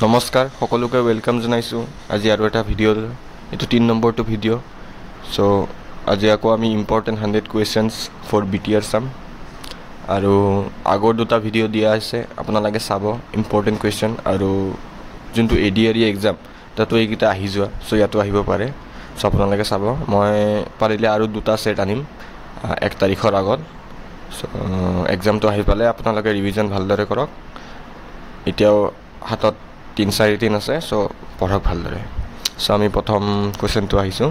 নমস্কাৰ সকলোকে ওয়েলকাম জনাইছো আজি আৰু এটা ভিডিও এটো 3 নম্বৰটো ভিডিও সো আজি আকৌ আমি ইম্পৰ্টেন্ট 100 কোৱেশ্চনস ফৰ বিটিআৰ সাম আৰু আগৰ দুটা ভিডিও দিয়া আছে আপোনালোকে চাব ইম্পৰ্টেন্ট কোৱেশ্চন আৰু যোনটো এডিআৰই এক্সাম তাতো এইকিটা আহি যোৱা সো ইয়াতো আহিব পাৰে সো আপোনালোকে চাব মই পাৰিলে আৰু দুটা সেট আনিম 1 তাৰিখৰ আগত সো এক্সামটো আহি পালে আপোনালোকে ৰিভিজন ভালদৰে কৰক এতিয়াও হাতত 3-4 দিন আছে সো পঢ়ক ভালদৰে সো আমি প্ৰথম কোৱেশ্চনটো আহিছো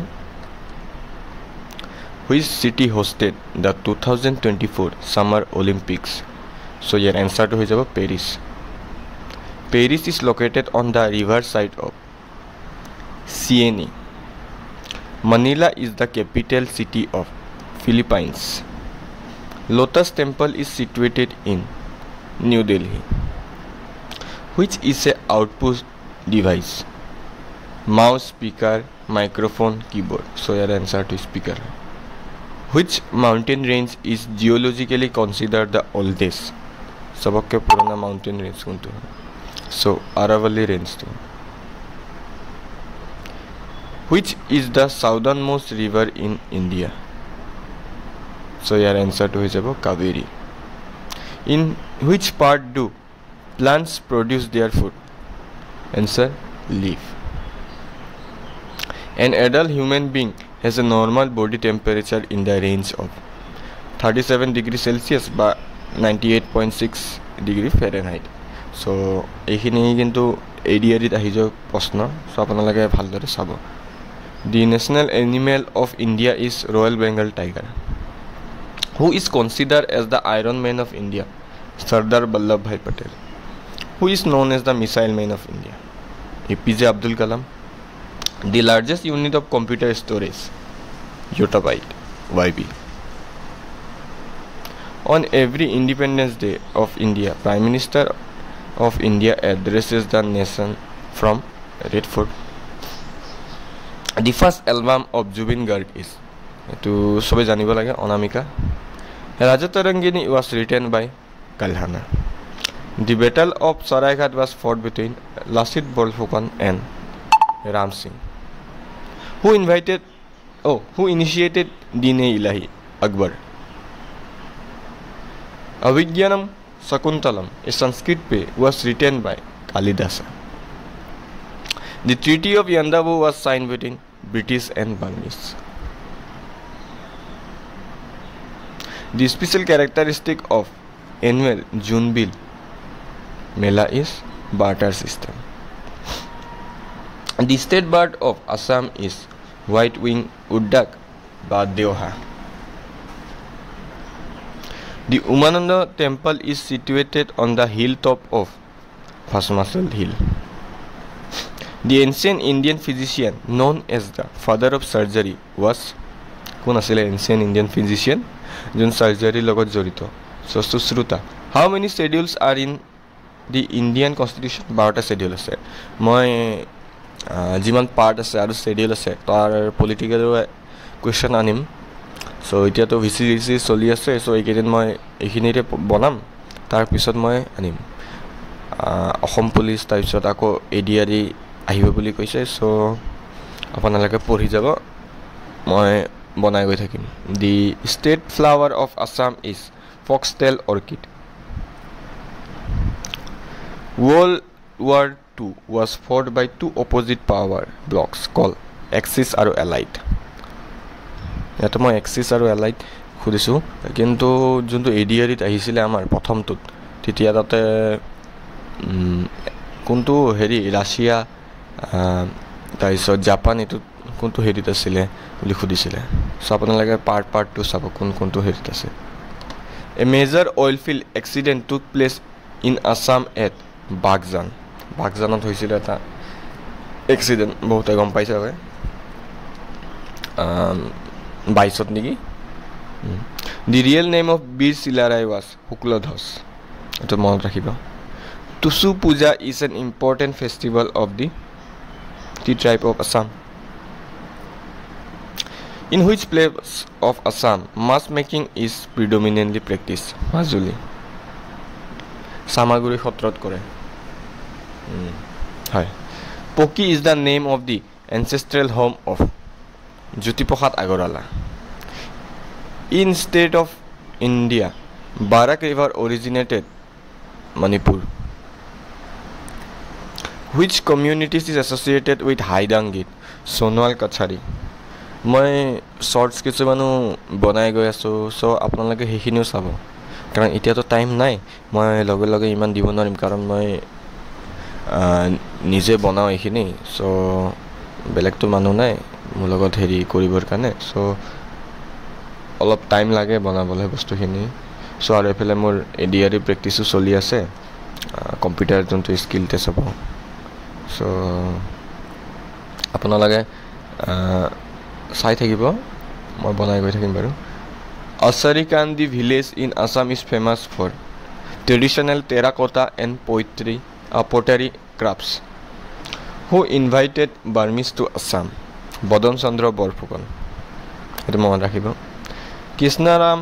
Which city hosted the 2024 Summer Olympics? So your answer to is Paris. Paris is located on the river side of Seine. Manila is the capital city of Philippines. Lotus Temple is situated in New Delhi. Which is a output device? Mouse, speaker, microphone, keyboard. So your answer to speaker. Which mountain range is geologically considered the oldest? सबके पुराना mountain range कौन तो? So Aravalli range तो. Which is the southernmost river in India? So your answer to is about Kaveri. In which part do plants produce their food? Answer leaf. An adult human being has a normal body temperature in the range of 37 degrees Celsius by 98.6 degree Fahrenheit. So এইখিনি কিন্তু এডিআরইত আহি যোৱা প্ৰশ্ন so আপোনালোকে ভালদৰে চাব The national animal of India is Royal Bengal tiger. Who is considered as the Iron Man of India? Sardar Vallabhbhai Patel. Who is known as the Missile Man of India? APJ Abdul Kalam. The largest unit of computer storage, yottabyte, YB. On every Independence Day of India, Prime Minister of India addresses the nation from Red Fort. The first album of Zubin Garg is to sobe janibo lage Anamika. Raja Tarangini was written by Kalhana. The Battle of Saraighat was fought between Lasit Borphukan and Ram Singh. Who initiated Deen-e-Ilahi? Akbar. Avigyanam Sakuntalam, a Sanskrit play, was written by Kalidasa. The Treaty of Yandabu was signed between British and Burmese. The special characteristic of annual Junbil Mela is barter system. The state bird of Assam is white-winged wood-duck Badyoha. The Umananda temple is situated on the hilltop of Phasmasal Hill. The ancient Indian physician known as the father of surgery was Kon asile ancient Indian physician jun surgery logot jorito so Sushruta. How many schedules are in the Indian constitution? 12টা schedule আছে মই যিমান part আছে আৰু schedule আছে তাৰ political question আনিম so এতিয়াতো VCC চলি আছে সো এইকেদিন মই এইখিনিতে বনাম তাৰ পিছত মই আনিম অসম পুলিচ তাৰ পিছত আকৌ এডিআরই আহিব বুলি কৈছে সো আপোনালোকে পঢ়ি যাব মই বনাই গৈ থাকিম the state flower of Assam is foxtail orchid World War II was fought by two opposite power blocks called Axis and Allied. ইয়াত মই Axis আৰু Allied খুদিছো কিন্তু যোনটো এডিআৰইত আহিছিলে আমাৰ প্ৰথমটোত তেতিয়া তাতে কোনটো হেৰি ৰাছিয়া তাৰপিছত জাপান এটো কোনটো হেৰিত আছিলে বুলি খুদিছিলে সো আপোনালোকে পাৰ্ট 2 চাব কোনটো হেৰিত আছে A major oil field accident took place in Assam at বাগজানত হৈছিল এটা এক্সিডেন্ট বহুতে গম পাইছে হয় 22ত নেকি The real name of Bir Silarai was Huklodhos. এটো মনত ৰাখিব Tusu Puja is an important festival of the tribe of Assam. In which place of Assam mask making is predominantly practiced? Majuli. Samaguri Khotrot Kore. হয় Poki is the name of the ancestral home of Jyotiprasad Agarwala. In state of India, Barak River originated Manipur. Which communities is associated with Haidang Gate? Sonwal Kachari. মই shorts কিছুমানো বনাই গৈ আছোঁ চ' আপোনালোকে সেইখিনিও চাব কাৰণ এতিয়াতো টাইম নাই মই লগে লগে ইমান দিব নোৱাৰিম কাৰণ মই নিজে বনাওঁ এইখিনি চ' বেলেগতো মানুহ নাই মোৰ লগত হেৰি কৰিবৰ কাৰণে চ' অলপ টাইম লাগে বনাবলৈ বস্তুখিনি চ' আৰু এইফালে মোৰ এডিআৰই প্ৰেক্টিছো চলি আছে কম্পিউটাৰ যোনটো স্কিল টেষ্ট হ'ব চ' আপোনালোকে চাই থাকিব মই বনাই গৈ থাকিম বাৰু Asarikandi village in Assam is famous for traditional terracotta and pottery crafts. Who invited Burmese to Assam? Bodon Chandra Borphukan. Etu mon rakhibo. Krishnaram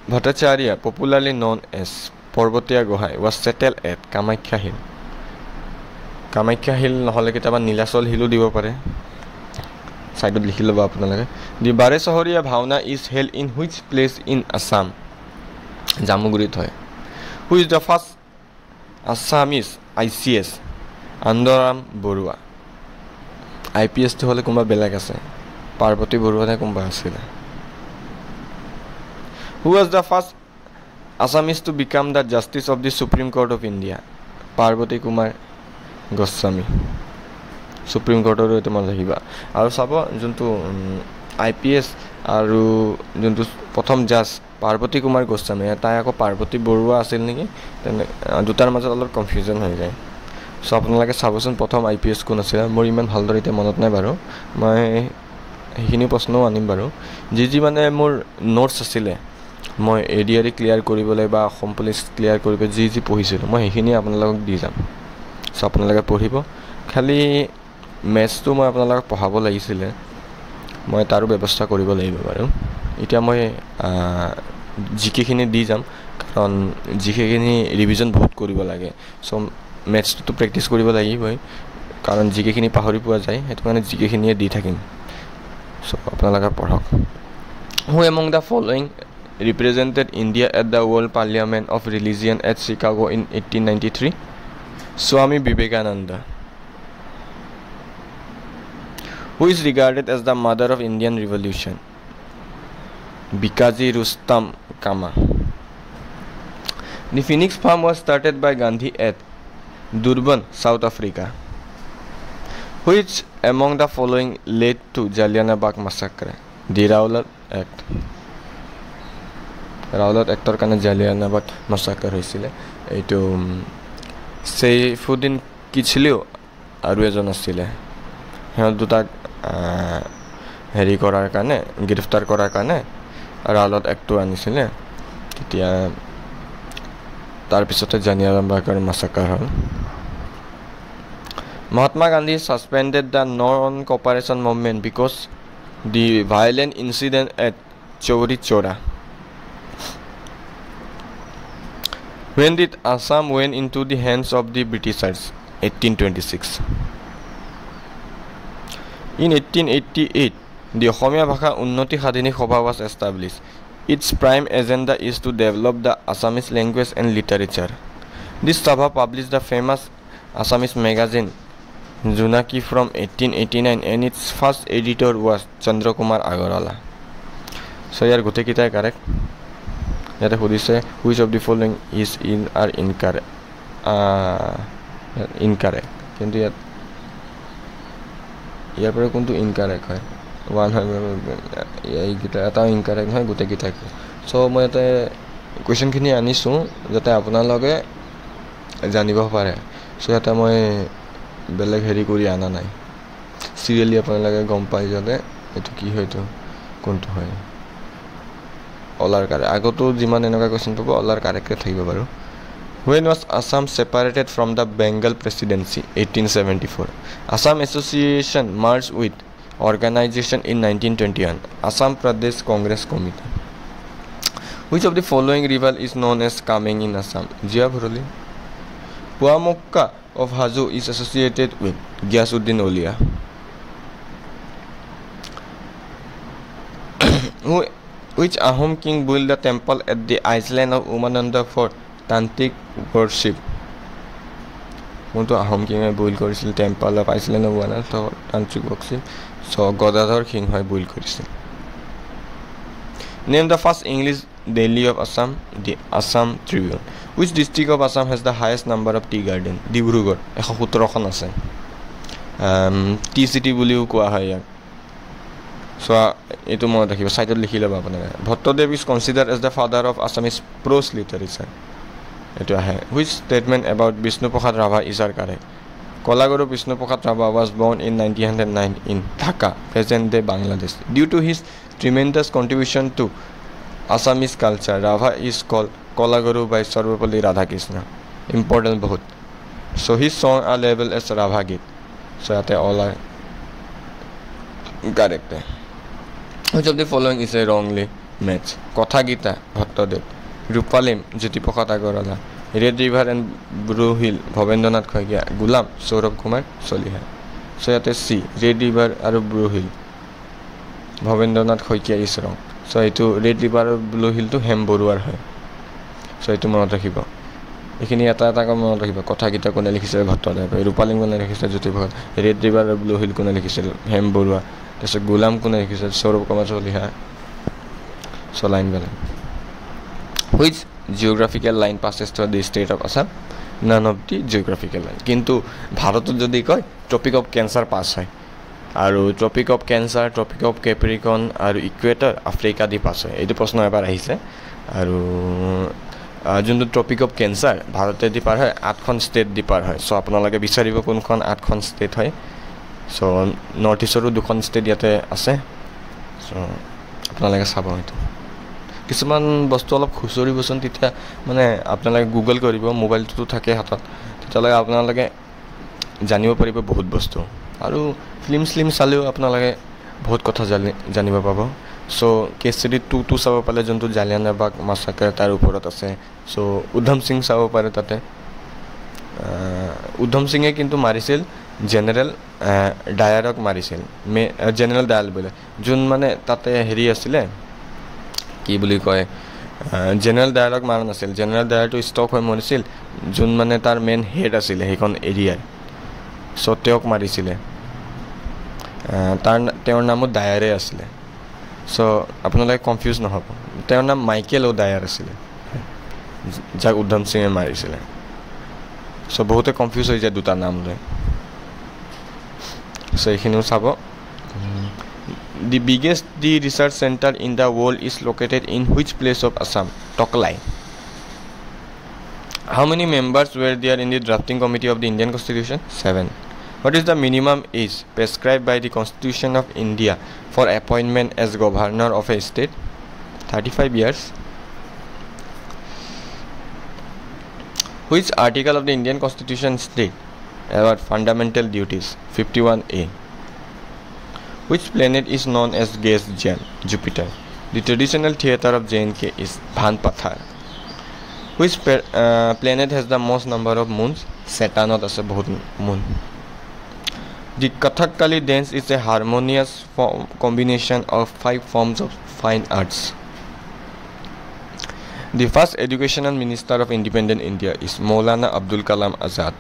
Bhattacharya, popularly known as Parvatiya Gohai, was settled at Kamakhya Hill. Kamakhya Hill নহলে কিতাবা Nilachal Hilo দিব পাৰে সাইডত লিখি লব আপোনালোকে the বাৰে Chahoria Bhaona is held in which place in Assam জামুগুৰিত হয় who is the first Assamese ICS Anandaram Barua IPS টো হলে কোনবা বেলেগ আছে পাৰ্বতী বৰুৱা নে কোনবা আছিল who was the first Assamese to become the justice of the supreme court of India Parbati Kumar Goswami supreme কোৰ্টৰ এটা মান ৰাখিবা আৰু চাব যোনটো IPS আৰু যোনটো প্ৰথম জাজ পাৰ্বতী কুমাৰ গোস্বামী তাই আকৌ পাৰ্বতী বৰুৱা আছিল নেকি দুটাৰ মাজত অলপ কনফিউজন হৈ যায় সো আপোনালোকে চাবচোন প্ৰথম IPS কোন আছিল মোৰ ইমান ভালদৰে এতিয়া মনত নাই বাৰু মই সেইখিনি প্ৰশ্নও আনিম বাৰু যি মানে মোৰ নোটছ আছিলে মই এডিআৰই ক্লিয়াৰ কৰিবলৈ বা অসম পুলিচ ক্লিয়াৰ কৰিব যি পঢ়িছিলোঁ মই সেইখিনি আপোনালোকক দি যাম সো আপোনালোকে পঢ়িব খালি মেথছটো মই আপোনালোকক পঢ়াব লাগিছিলে মই তাৰো ব্যৱস্থা কৰিব লাগিব বাৰু এতিয়া মই জিকেখিনি দি যাম কাৰণ জিকেখিনি ৰিভিজন বহুত কৰিব লাগে সো মেথছটো প্ৰেক্টিছ কৰিব লাগিবই কাৰণ জিকেখিনি পাহৰি পোৱা যায় সেইটো কাৰণে জিকেখিনিয়ে দি থাকিম সো আপোনালোকে পঢ়ক Who among the following represented India at the World Parliament of Religion at Chicago in 1893? Swami Vivekananda. Who is regarded as the mother of Indian Revolution? Bikaji Rustam Kama. The Phoenix Farm was started by Gandhi at Durban, South Africa. Which among the following led to Jallianwala Bagh massacre? The Rowlatt Act. Rowlatt Actor কাৰণে Jallianwala Bagh massacre হৈছিল এইটো Saifuddin Kichliu আৰু এজন আছিল হেও দুটা হেৰি কৰাৰ কাৰণে গ্ৰেফতাৰ কৰাৰ কাৰণে Rowlatt Actটো আনিছিল তেতিয়া তাৰ পিছতে Jallianwala Baghৰ massacre হ'ল Mahatma Gandhi suspended the non-cooperation movement because the violent incident at Chauri Chora. When did Assam went into the hands of the Britishers? 1826. In 1888, the Assamia Bhasha Unnati Sadhini Sabha was established. Its prime agenda is to develop the Assamese language and literature. This Sabha published the famous Assamese magazine Junaki from 1889 and its first editor was Chandra Kumar Agarwala. So here gote kita correct. Yate hodise which of the following is in or incorrect. Incorrect. Kintu ইয়াৰ পৰা কোনটো incorrect হয় one হয় এইকেইটা এটা incorrect হয় গোটেইকেইটা so মই এটা কুৱেশ্যনখিনি আনিছোঁ যাতে আপোনালোকে জানিব পাৰে সো এটা মই বেলেগ হেৰি কৰি আনা নাই সিৰিয়ালি আপোনালোকে গম পাই যাতে এটো কি হয়তো কোনটো হয় অলাৰ কাৰে আগতো যিমান এনেকুৱা কোৱেশ্যন পাব অলাৰ কাৰেক্ট থাকিব বাৰু When was Assam separated from the Bengal Presidency? 1874. Assam Association merged with organization in 1921. Assam Pradesh Congress Committee. Which of the following river is known as Kameng in Assam? Jia Bhurali. Puamukka of Hazu is associated with Ghiyasuddin Aulia. Which Ahom king built the temple at the island of Umananda for Tantric worship? কোনটো আহোম কিঙে build কৰিছিল temple of island of Umananda for tantric worship? So Godadhar king হয় build কৰিছিল. Name the first English daily of Assam. The Assam Tribune. Which district of Assam has the highest number of tea garden? Dibrugarh 117খন আছে. T সিটি বুলিও কোৱা হয় ইয়াক. So এটো মনত ৰাখিব, সাইটত লিখি লবা আপোনাক. Bhattadev is considered as the father of Assamese prose literature. এটো আহে. Which statement about Vishnu Prasad Rava is correct? Kolaguru Vishnu Prasad Rava was born in 1909 in Dhaka, present-day Bangladesh. Due to his tremendous contribution to Assamese culture, Rava is called Kolaguru by Sarvepalli Radhakrishna. Important bahut. So his songs are labeled as Rava Git. So yate all are correct. Which of the following is a wrongly match? Kotha Gita Bhattadev, Rupalim Jyotiprasad Agarwala, Red River and Blue Hill Bhavendranath Khoikia, Gulam Saurabh Kumar Soliha. So yate C, Red River and Blue Hill Bhavendranath Khoikia is wrong. So etu Red River and Blue Hill to Hem Boruar hoy. So etu monot rakhibo. এখিনি এটা এটা মনত ৰাখিব. কথা গীতা কোনে লিখিছিল? ভট্টদেৱ. ৰূপালিং কোনে লিখিছিল? জ্যোতিপ্ৰসাদ. ৰেড ৰিভাৰ আৰু ব্লু হিল কোনে লিখিছিল? হেম বৰুৱা. তাৰপিছত গোলাম কোনে লিখিছিল? সৌৰভ কুমাৰ চলিহা. লাইন বেলেগ. Which geographical line passes through the state of Assam? None of the geographical line. কিন্তু ভাৰতত যদি কয় ট্ৰপিক অফ কেঞ্চাৰ পাছ হয়, আৰু tropic of cancer, tropic of capricorn আৰু ইকুৱেটৰ আফ্ৰিকা দি পাছ হয়. এইটো প্ৰশ্ন এবাৰ আহিছে. আৰু যোনটো ট্ৰপিক অফ কেঞ্চাৰ ভাৰতে দি পাৰ হয়, 8খন ষ্টেট দি পাৰ হয়. চ' আপোনালোকে বিচাৰিব কোনখন 8খন ষ্টেট হয়. চ' নৰ্থ ইষ্টৰো 2খন ষ্টেট ইয়াতে আছে. চ' আপোনালোকে চাব হয়তো. কিছুমান বস্তু অলপ খুচৰিবচোন, তেতিয়া মানে আপোনালোকে গুগল কৰিব, মোবাইলটোতো থাকে হাতত, তেতিয়ালৈকে আপোনালোকে জানিব পাৰিব বহুত বস্তু. আৰু ফিল্ম চালেও আপোনালোকে বহুত কথা জানিব পাব. চ' কেছ ষ্টডি 2 চাব পালে, যোনটো জালিয়ানৱালাবাগ মাছাকাৰ তাৰ ওপৰত আছে. চ' উদ্ধম সিং চাব পাৰে তাতে. উদ্ধম সিঙে কিন্তু মাৰিছিল জেনেৰেল ডায়াৰক মাৰিছিল. জেনেৰেল ডায়াল বোলে, যোন মানে তাতে হেৰি আছিলে, কি বুলি কয়, জেনেৰেল ডায়াৰক মাৰা নাছিল. জেনেৰেল ডায়াৰটো ষ্টক হৈ মৰিছিল, যোন মানে তাৰ মেইন হেড আছিলে সেইখন এৰিয়াৰ. চ' তেওঁক মাৰিছিলে. তেওঁৰ নামো ডায়াৰে আছিলে. চ' আপোনালোকে কনফিউজ নহ'ব. তেওঁৰ নাম মাইকেল অ' ডায়াৰ আছিলে, যাক উদ্ধম সিঙে মাৰিছিলে. চ' বহুতে কনফিউজ হৈ যায় দুটা নাম লৈ. চ' এইখিনিও চাব. The biggest research center in the world is located in which place of Assam? Toklai. How many members were there in the drafting committee of the Indian Constitution? 7. What is the minimum age prescribed by the Constitution of India for appointment as governor of a state? 35 years. Which article of the Indian Constitution states about fundamental duties? 51A. Which planet is known as gas giant? Jupiter. The traditional theatre of JNK is Bhanpathar. Which planet has the most number of moons? Saturn has a bahut moon. The Kathakali dance is a harmonious combination of 5 forms of fine arts. The first educational minister of independent India is Maulana Abdul Kalam Azad.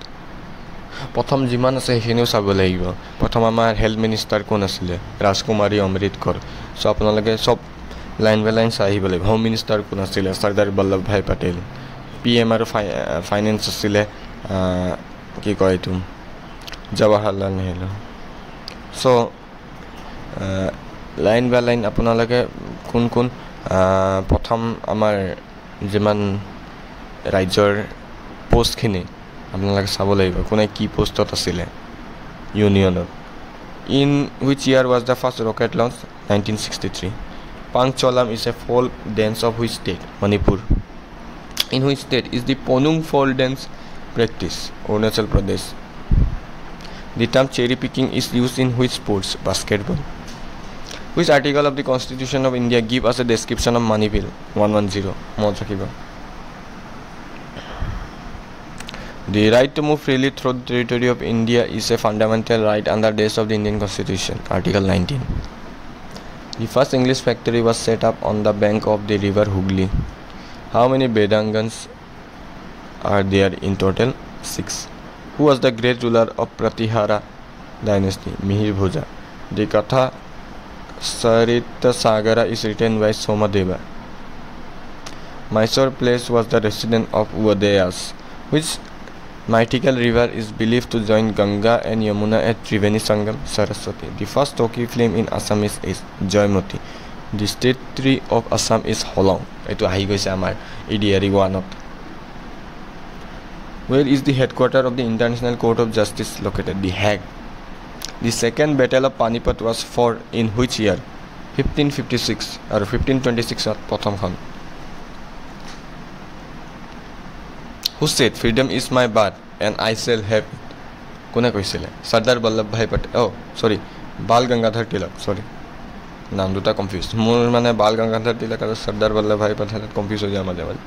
প্ৰথম যিমান আছে সেইখিনিও চাব লাগিব. প্ৰথম আমাৰ health minister কোন আছিলে? ৰাজকুমাৰী অমৃতকৰ. চ' আপোনালোকে চব লাইন বাই লাইন চাই আহিব লাগিব. হোম মিনিষ্টাৰ কোন আছিলে? চৰ্দাৰ বল্লভ ভাই পেটেল. PM আৰু ফাইনেন্স আছিলে কি কয় এইটো? জৱাহৰলাল নেহৰু. চ' লাইন বাই লাইন আপোনালোকে কোন কোন প্ৰথম আমাৰ যিমান ৰাজ্যৰ পোষ্টখিনি আপোনালোকে চাব লাগিব, কোনে কি পোষ্টত আছিলে ইউনিয়নত. In which year was the first rocket launch? 1963. Pangcholam is a folk dance of which state? Manipur. In which state is the Ponung folk dance practice? Arunachal Pradesh. The term cherry picking is used in which sports? Basketball. Which article of the Constitution of India give us a description of money bill? 110. Moj rakhiba. The right to move freely through the territory of India is a fundamental right under the of the Indian Constitution, Article 19. The first English factory was set up on the bank of the river Hooghly. How many Bedangans are there in total? 6. Who was the great ruler of Pratihara dynasty? Mihir Bhuja. The Katha Sarita Sagara is written by Somadeva. Mysore Place was the residence of Wadeyas. Which mythical river is believed to join Ganga and Yamuna at Triveni Sangam? Saraswati. The first talkie film in Assamese is Joymoti. The state tree of Assam is Holong. Etu ahi goise amar EDRE 1 ot. Where is the headquarters of the International Court of Justice located? The Hague. The second battle of Panipat was fought in which year? 1556 or 1526 or Prothom Khan. Who said freedom is my birth and I shall have it? Kone koisile? Sardar Vallabhbhai Patel. Oh, sorry. Bal Gangadhar Tilak. Sorry. Naam duta confused. Mor mane Bal Gangadhar Tilak aru Sardar Vallabhbhai Patel confused ho jay maje maje.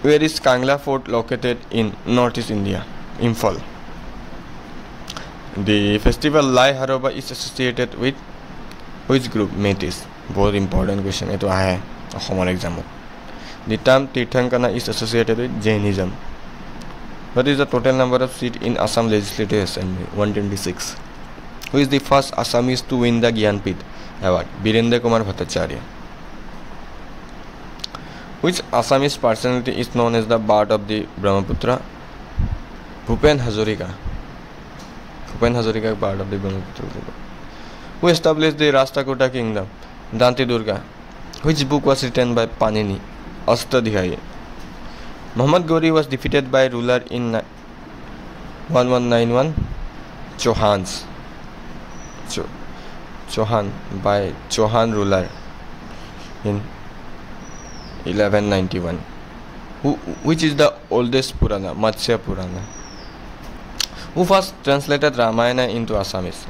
Where is Kangla Fort located in Northeast India? Imphal. The festival Lai Haroba is associated with which group? Metis. Very important question. Eto ahe Assamor exam. The term Tirthankana is associated with Jainism. What is the total number of seats in Assam Legislative Assembly? 126. Who is the first Assamese to win the Gyanpith Award? Birendra Kumar Bhattacharya. Which Assamese personality is known as the Bard of the Brahmaputra? Bhupen Hazarika. Bhupen Hazarika, Bard of the Brahmaputra. Who established the Rashtrakuta kingdom? Dante Durga. Which book was written by Panini? Astadhyayi. Muhammad Ghori was defeated by ruler in 1191. Chauhans. Chauhan by Chauhan ruler in 1191. Which is the oldest Purana? Matsya Purana. Who first translated Ramayana into Assamese?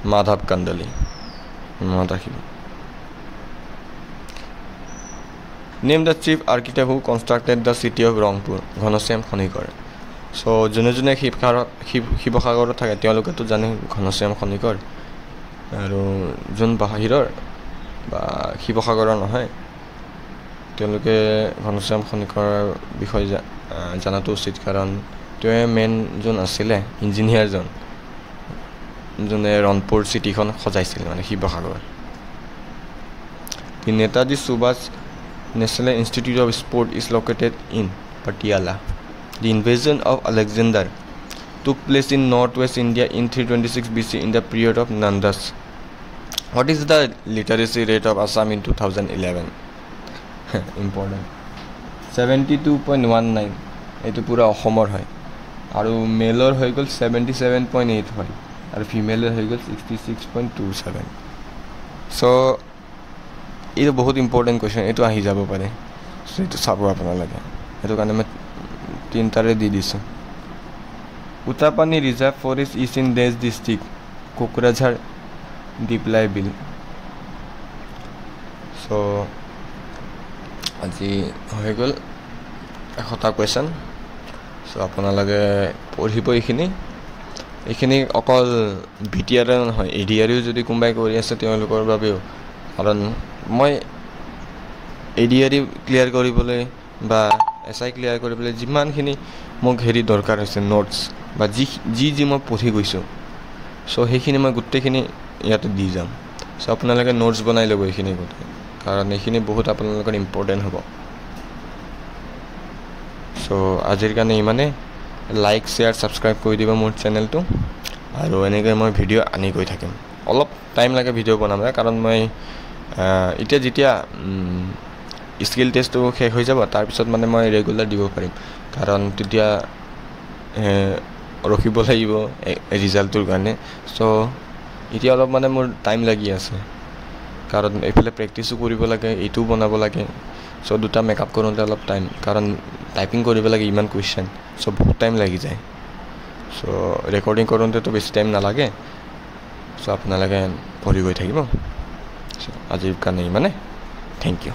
Madhav Kandali. Name the chief architect who constructed the city of Rangpur. Ghanoshyam Khonikar. So jone Shibosagarot thake teoloke to jane Ghanoshyam Khonikar. Aru jon bahiror ba Shibosagaror nohoy teoloke Ghanoshyam Khonikar bishoy janato uchit karon toy main jon asile engineer jon jone Rangpur city khon khojaisil mane Shibosagar. The Netaji Subhash National Institute of Sport is located in Patiala. The invasion of Alexander took place in northwest India in 326 BC in the period of Nandas. What is the literacy rate of Assam in 2011? Important. 72.19. Etu pura Asomor hoy. Aru male hoy gol 77.8 hoy. Aru female hoy gol 66.27. So it is a very important question. It is a very important question. So, it is a very Uttapani Reserve Forest is in Des district. Kokrajhar Diplai Bill. So, আজি হৈ গ'ল 100টা question so আপোনালোকে পঢ়িব এইখিনি অকল BTR নহয় এডিআৰও যদি কোম্পাই কৰি আছে তেওঁলোকৰ বাবেও কাৰণ মই এডিআৰই ক্লিয়াৰ কৰিবলৈ বা এসআই ক্লিয়াৰ কৰিবলৈ যিমানখিনি মোক হেৰি দৰকাৰ হৈছে নোটছ বা যি মই পঢ়ি গৈছো সো সেইখিনি মই গুটেখিনি ইয়াতে দি যাম সো আপোনালোকে নোটছ বনাই ল'ব এইখিনি গুটে কাৰণ এইখিনি বহুত আপোনালোকৰ ইম্পৰ্টেন্ট হ'ব সো আজিৰ কাৰণে ইমানে লাইক শেয়াৰ সাবস্ক্ৰাইব কৰি দিবা মোৰ চেনেলটো আৰু এনেকৈ মই ভিডিও আনি গৈ থাকিম অলপ টাইম লাগে ভিডিও বনাবলৈ কাৰণ মই এতিয়া যেতিয়া স্কিল টেষ্টটো শেষ হৈ যাব তাৰ পিছত মানে মই ৰেগুলাৰ দিব পাৰিম কাৰণ তেতিয়া ৰখিব লাগিব ৰিজাল্টৰ কাৰণে সো এতিয়া অলপ মানে মোৰ টাইম লাগি আছে কাৰণ এফালে প্ৰেক্টিসও কৰিব লাগে ইটো বনাব লাগে সো দুটা মেকআপ কৰোঁতে অলপ টাইম কাৰণ টাইপিং কৰিব লাগে ইমান কোৱেশ্চন সো বহুত টাইম লাগি যায় সো ৰেকৰ্ডিং কৰোঁতে তো বেছি টাইম নালাগে সো আপোনালোকে পঢ়ি গৈ থাকিব সো আজিৰ কাৰণে ইমানে থ্যাংক ইউ